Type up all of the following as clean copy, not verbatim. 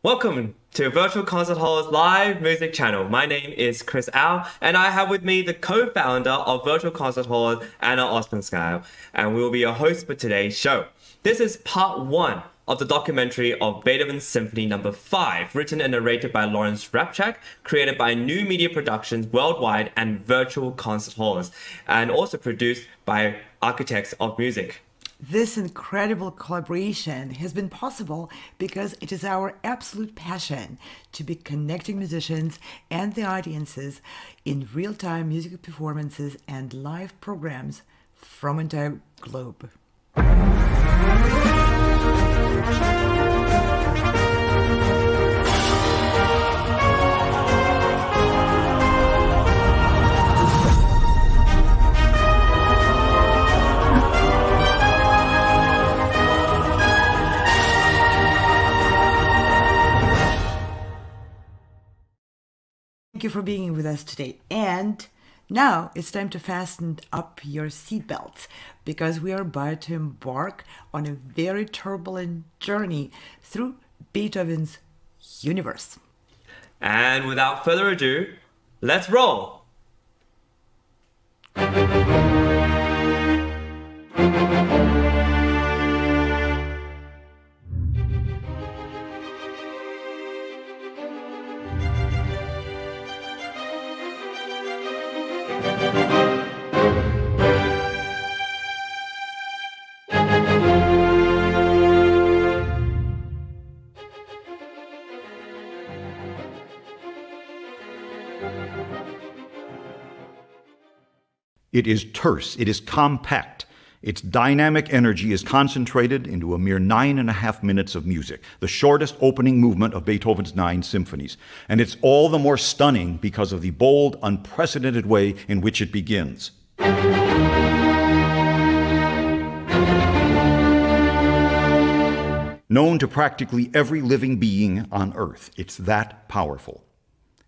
Welcome to Virtual Concert Hall's live music channel. My name is Chris Au, and I have with me the co-founder of Virtual Concert Hall, Anna Ospenskyle, and we will be your host for today's show. This is part one of the documentary of Beethoven Symphony No. 5, written and narrated by Lawrence Rapchak, created by New Media Productions Worldwide and Virtual Concert Halls, and also produced by Architects of Music. This incredible collaboration has been possible because it is our absolute passion to be connecting musicians and the audiences in real-time music performances and live programs from entire globe. Thank you for being with us today. And now it's time to fasten up your seatbelts because we are about to embark on a very turbulent journey through Beethoven's universe. And without further ado, let's roll! It is terse, it is compact. Its dynamic energy is concentrated into a mere 9.5 minutes of music, the shortest opening movement of Beethoven's 9 symphonies. And it's all the more stunning because of the bold, unprecedented way in which it begins. Known to practically every living being on earth, it's that powerful.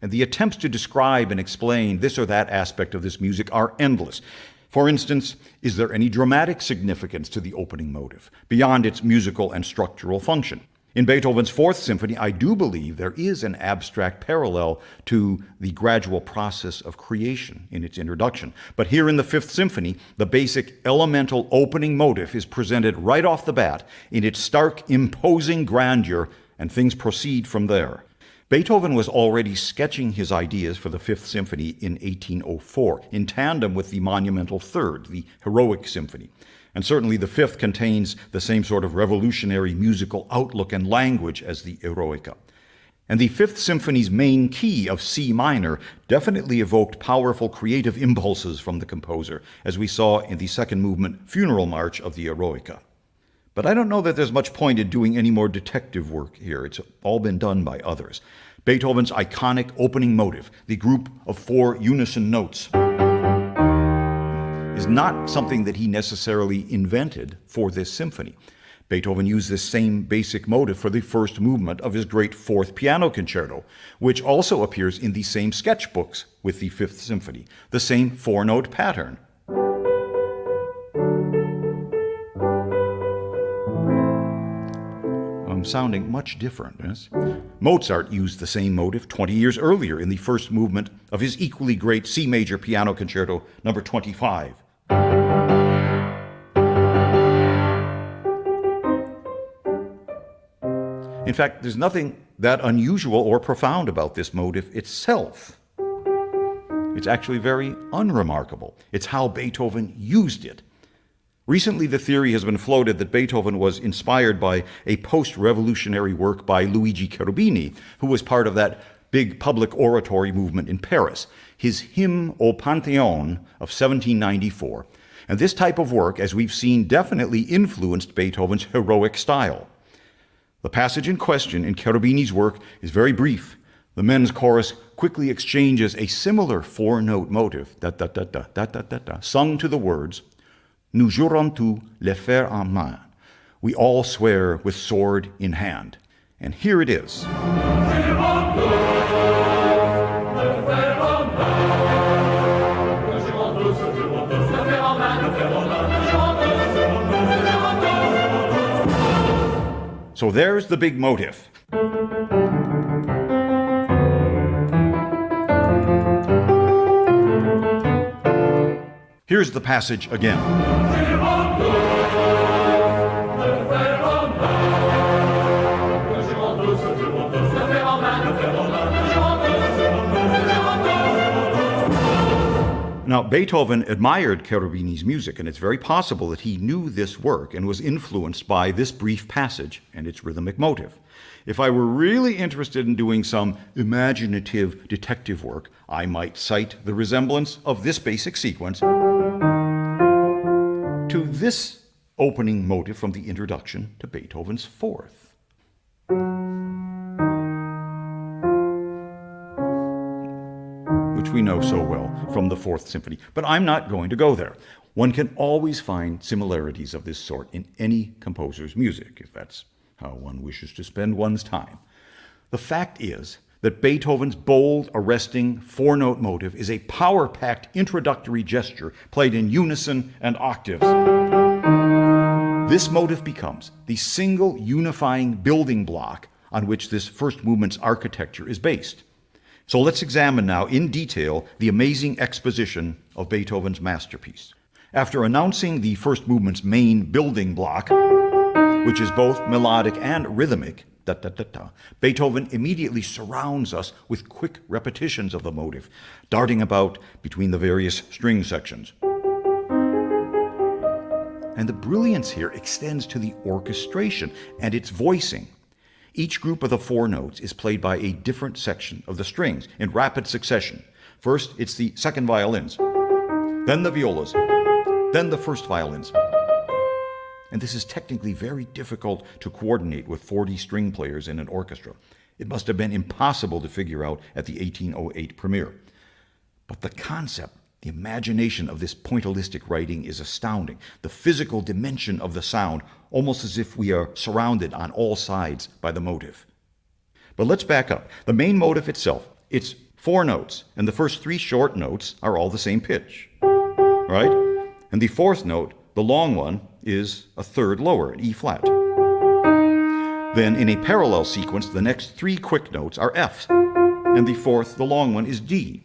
And the attempts to describe and explain this or that aspect of this music are endless. For instance, is there any dramatic significance to the opening motive, beyond its musical and structural function? In Beethoven's Fourth Symphony, I do believe there is an abstract parallel to the gradual process of creation in its introduction. But here in the Fifth Symphony, the basic elemental opening motive is presented right off the bat in its stark, imposing grandeur, and things proceed from there. Beethoven was already sketching his ideas for the Fifth Symphony in 1804, in tandem with the monumental Third, the Heroic Symphony. And certainly the Fifth contains the same sort of revolutionary musical outlook and language as the Eroica. And the Fifth Symphony's main key of C minor definitely evoked powerful creative impulses from the composer, as we saw in the second movement, Funeral March of the Eroica. But I don't know that there's much point in doing any more detective work here. It's all been done by others. Beethoven's iconic opening motive, the group of 4 unison notes, is not something that he necessarily invented for this symphony. Beethoven used this same basic motive for the first movement of his great Fourth Piano Concerto, which also appears in the same sketchbooks with the Fifth Symphony, the same 4-note pattern. Sounding much different. Yes? Mozart used the same motive 20 years earlier in the first movement of his equally great C major Piano Concerto number 25. In fact, there's nothing that unusual or profound about this motive itself. It's actually very unremarkable. It's how Beethoven used it. Recently, the theory has been floated that Beethoven was inspired by a post-revolutionary work by Luigi Cherubini, who was part of that big public oratory movement in Paris, his Hymn au Panthéon of 1794. And this type of work, as we've seen, definitely influenced Beethoven's heroic style. The passage in question in Cherubini's work is very brief. The men's chorus quickly exchanges a similar 4-note motive, da-da-da-da-da-da-da-da, sung to the words, Nous jurons tous le faire en main. We all swear with sword in hand. And here it is. So there's the big motive. Here's the passage again. Now, Beethoven admired Cherubini's music, and it's very possible that he knew this work and was influenced by this brief passage and its rhythmic motive. If I were really interested in doing some imaginative detective work, I might cite the resemblance of this basic sequence to this opening motive from the introduction to Beethoven's Fourth. Which we know so well from the Fourth Symphony. But I'm not going to go there. One can always find similarities of this sort in any composer's music, if that's how one wishes to spend one's time. The fact is that Beethoven's bold, arresting four-note motive is a power-packed introductory gesture played in unison and octaves. This motive becomes the single unifying building block on which this first movement's architecture is based. So let's examine now in detail the amazing exposition of Beethoven's masterpiece. After announcing the first movement's main building block, which is both melodic and rhythmic, Beethoven immediately surrounds us with quick repetitions of the motive, darting about between the various string sections. And the brilliance here extends to the orchestration and its voicing. Each group of the four notes is played by a different section of the strings in rapid succession. First, it's the second violins, then the violas, then the first violins. And this is technically very difficult to coordinate with 40 string players in an orchestra. It must have been impossible to figure out at the 1808 premiere. But the concept, the imagination of this pointillistic writing is astounding. The physical dimension of the sound, almost as if we are surrounded on all sides by the motive. But let's back up. The main motive itself, it's four notes, and the first three short notes are all the same pitch, right? And the fourth note, the long one, is a third lower, an E flat. Then in a parallel sequence, the next three quick notes are F, and the fourth, the long one, is D.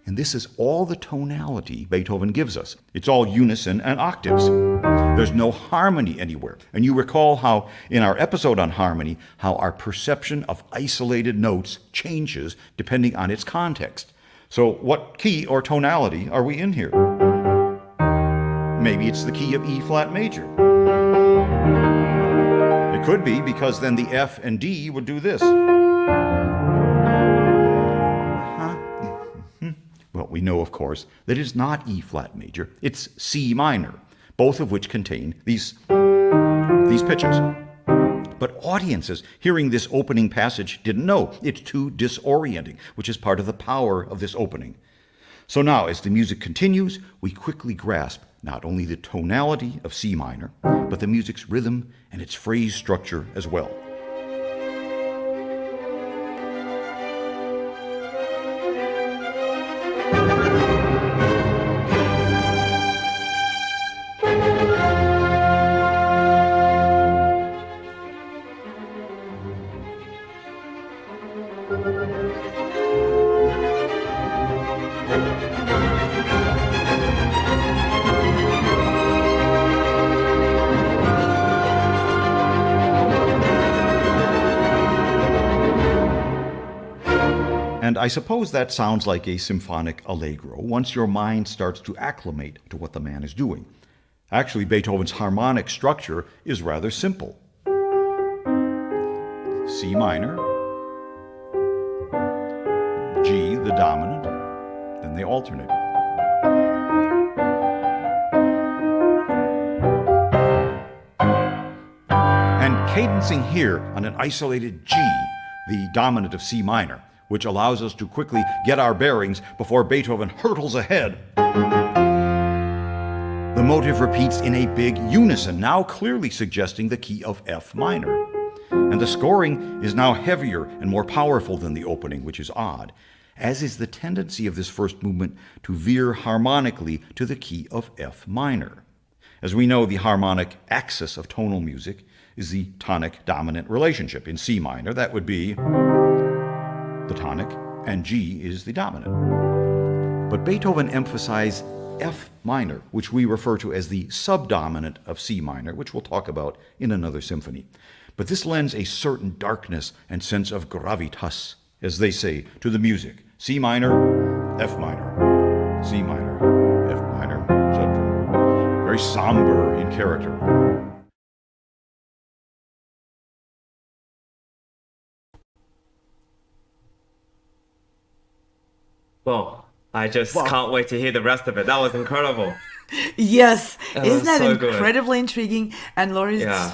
And this is all the tonality Beethoven gives us. It's all unison and octaves. There's no harmony anywhere. And you recall how, in our episode on harmony, how our perception of isolated notes changes depending on its context. So what key or tonality are we in here? Maybe it's the key of E flat major. It could be, because then the F and D would do this. Well, we know, of course, that it's not E flat major, it's C minor, both of which contain these pitches. But audiences hearing this opening passage didn't know. It's too disorienting, which is part of the power of this opening. So now, as the music continues, we quickly grasp not only the tonality of C minor, but the music's rhythm and its phrase structure as well. And I suppose that sounds like a symphonic allegro once your mind starts to acclimate to what the man is doing. Actually, Beethoven's harmonic structure is rather simple. C minor, G, the dominant, then they alternate. And cadencing here on an isolated G, the dominant of C minor, which allows us to quickly get our bearings before Beethoven hurtles ahead. The motive repeats in a big unison, now clearly suggesting the key of F minor. And the scoring is now heavier and more powerful than the opening, which is odd, as is the tendency of this first movement to veer harmonically to the key of F minor. As we know, the harmonic axis of tonal music is the tonic-dominant relationship. In C minor, that would be the tonic, and G is the dominant. But Beethoven emphasized F minor, which we refer to as the subdominant of C minor, which we'll talk about in another symphony. But this lends a certain darkness and sense of gravitas, as they say, to the music. C minor, F minor, C minor, F minor, etc. Very somber in character. Well, I just can't wait to hear the rest of it. That was incredible. Yes, isn't that so good. incredibly intriguing? And Lawrence Yeah.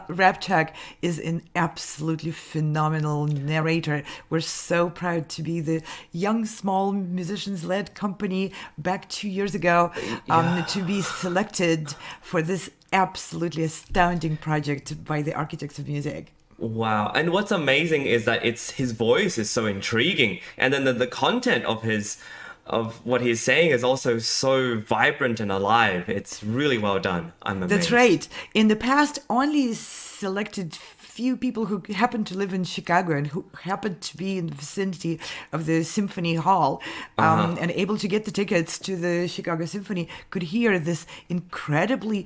Rapchak is an absolutely phenomenal narrator. We're so proud to be the young, small musicians-led company back 2 years ago to be selected for this absolutely astounding project by the Architects of Music. Wow. And what's amazing is that his voice is so intriguing. And then the content of what he's saying is also so vibrant and alive. It's really well done. I'm amazed. That's right. In the past, only selected few people who happened to live in Chicago and who happened to be in the vicinity of the Symphony Hall and able to get the tickets to the Chicago Symphony could hear this incredibly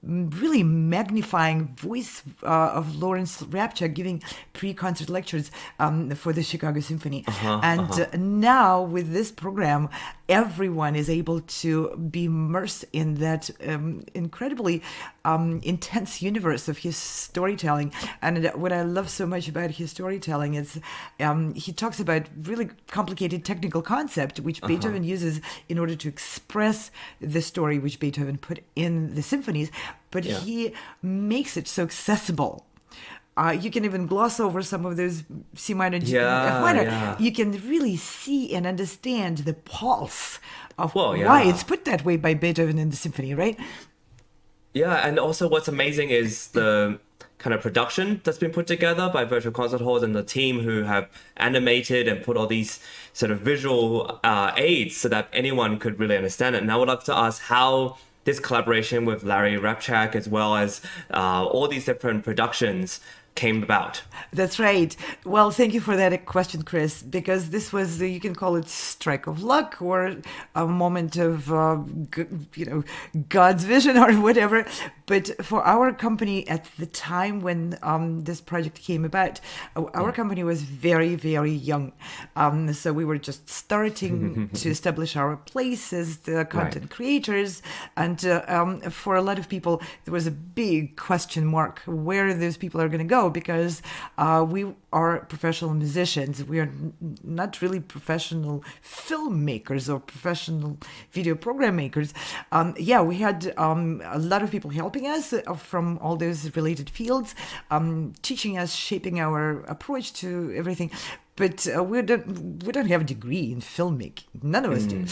really magnifying voice of Lawrence Rapchak giving pre-concert lectures for the Chicago Symphony. Now with this program, everyone is able to be immersed in that incredibly intense universe of his storytelling. And what I love so much about his storytelling is he talks about really complicated technical concept which Beethoven uses in order to express the story which Beethoven put in the symphonies, but he makes it so accessible. You can even gloss over some of those C minor, G, F minor. Yeah. You can really see and understand the pulse of why it's put that way by Beethoven in the symphony, right? Yeah, and also what's amazing is the kind of production that's been put together by Virtual Concert Halls and the team who have animated and put all these sort of visual aids so that anyone could really understand it. And I would like to ask how this collaboration with Larry Rapchak as well as all these different productions came about. That's right. Well, thank you for that question, Chris, because this was, you can call it strike of luck or a moment of, God's vision or whatever. But for our company at the time when this project came about, our company was very, very young. So we were just starting to establish our place as the content creators. And for a lot of people, there was a big question mark where those people are going to go, because we are professional musicians. We are not really professional filmmakers or professional video program makers. We had a lot of people helping us from all those related fields, teaching us, shaping our approach to everything. But we don't have a degree in filmmaking. None of us do.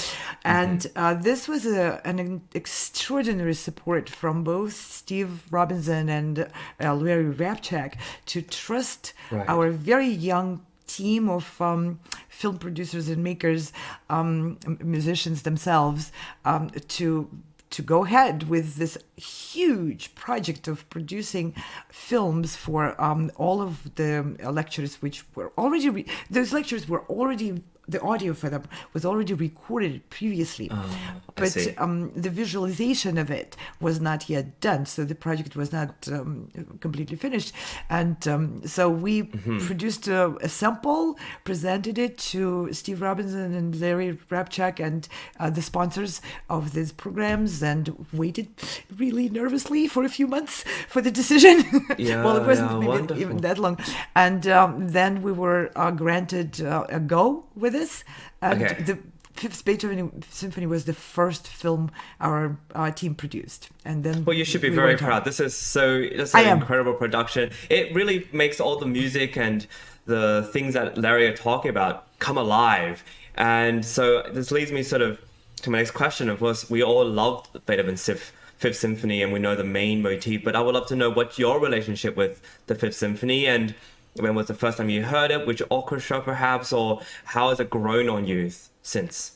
And this was an extraordinary support from both Steve Robinson and Larry Rapchak to trust our very young team of film producers and makers, musicians themselves, to go ahead with this huge project of producing films for all of the lectures, which were already, those lectures were already, the audio for them was already recorded previously, but the visualization of it was not yet done, so the project was not completely finished. And so we produced a sample, presented it to Steve Robinson and Larry Rapchak and the sponsors of these programs, and waited really nervously for a few months for the decision. Well, it wasn't maybe even that long. And then we were granted a go with this. And the Fifth Beethoven Symphony was the first film our team produced. And then you should be very proud. This is an incredible production. It really makes all the music and the things that Larry are talking about come alive. And so this leads me sort of to my next question. Of course, we all loved Beethoven's Fifth Symphony and we know the main motif, but I would love to know what's your relationship with the Fifth Symphony, and when was the first time you heard it, which orchestra perhaps, or how has it grown on you since?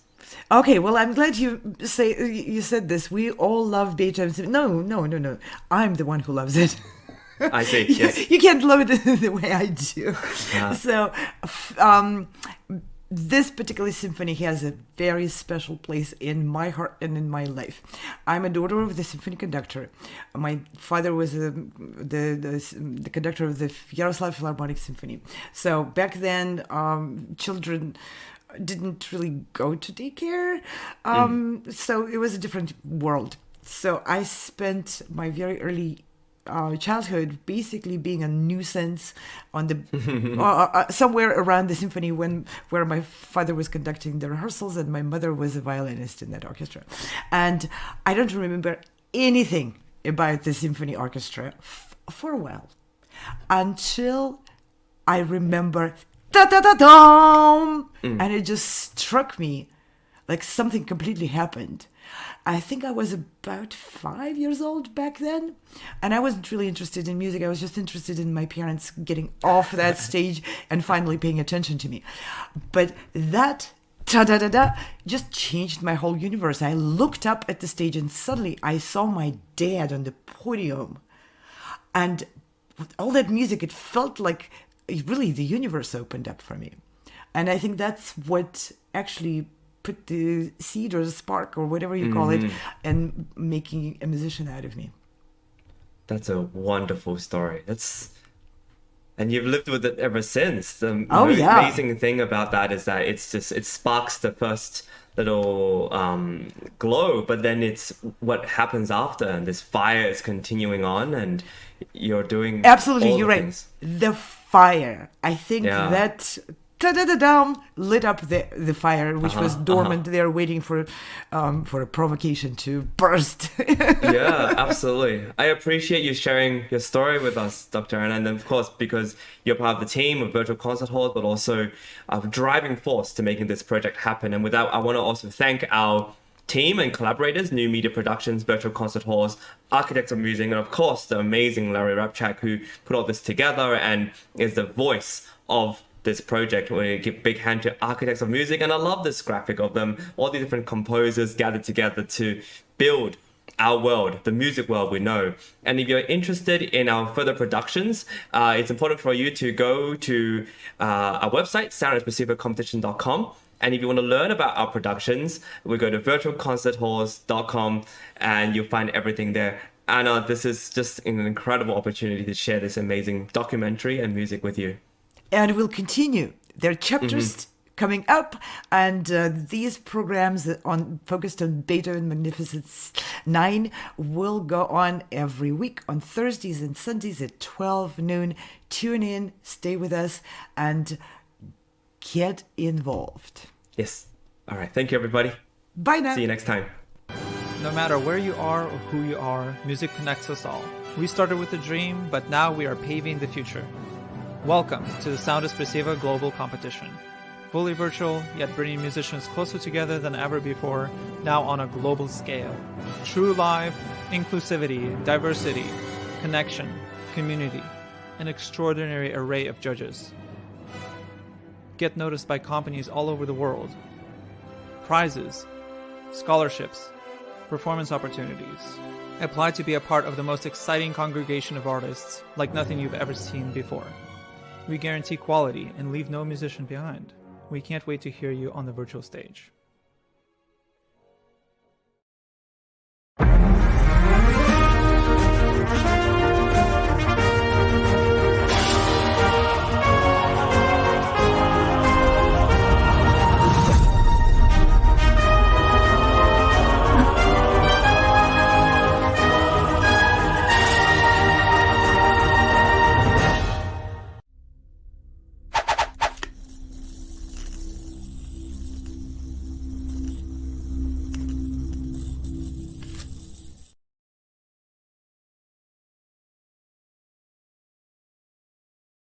Okay, well, I'm glad you said this. We all love Beethoven. No. I'm the one who loves it. I see, yes. You can't love it the way I do. So, this particular symphony has a very special place in my heart and in my life. I'm a daughter of the symphony conductor. My father was the conductor of the Yaroslav Philharmonic Symphony. So back then, children didn't really go to daycare. So it was a different world. So I spent my very early childhood basically being a nuisance on the somewhere around the symphony where my father was conducting the rehearsals and my mother was a violinist in that orchestra. And I don't remember anything about the symphony orchestra for a while until I remember da da da dum, and it just struck me like something completely happened. I think I was about 5 years old back then, and I wasn't really interested in music. I was just interested in my parents getting off that stage and finally paying attention to me. But that ta-da-da-da just changed my whole universe. I looked up at the stage and suddenly I saw my dad on the podium. And with all that music, it felt like really the universe opened up for me. And I think that's what actually put the seed or the spark or whatever you call it and making a musician out of me. That's a wonderful story. And you've lived with it ever since. The amazing thing about that is that it sparks the first little glow, but then it's what happens after, and this fire is continuing on, and you're doing absolutely. all You're the right. things. The fire. I think that ta-da-da-dum lit up the fire, which was dormant there, waiting for a provocation to burst. Yeah, absolutely. I appreciate you sharing your story with us, Dr. Anna, and of course, because you're part of the team of Virtual Concert Halls, but also a driving force to making this project happen. And with that, I want to also thank our team and collaborators, New Media Productions, Virtual Concert Halls, Architects of Music, and of course, the amazing Lawrence Rapchak, who put all this together and is the voice of this project. We give a big hand to Architects of Music, and I love this graphic of them, all the different composers gathered together to build our world, the music world we know. And if you're interested in our further productions, it's important for you to go to our website, soundexpressivacompetition.com. And if you want to learn about our productions, we go to virtualconcerthalls.com and you'll find everything there. Anna, this is just an incredible opportunity to share this amazing documentary and music with you. And we'll continue. There are chapters coming up, and these programs focused on Beethoven Magnificence 9 will go on every week on Thursdays and Sundays at 12 noon. Tune in, stay with us, and get involved. Yes. All right. Thank you, everybody. Bye now. See you next time. No matter where you are or who you are, music connects us all. We started with a dream, but now we are paving the future. Welcome to the Sound Expressiva Global Competition. Fully virtual, yet bringing musicians closer together than ever before, now on a global scale. True live, inclusivity, diversity, connection, community, an extraordinary array of judges. Get noticed by companies all over the world. Prizes, scholarships, performance opportunities. Apply to be a part of the most exciting congregation of artists like nothing you've ever seen before. We guarantee quality and leave no musician behind. We can't wait to hear you on the virtual stage.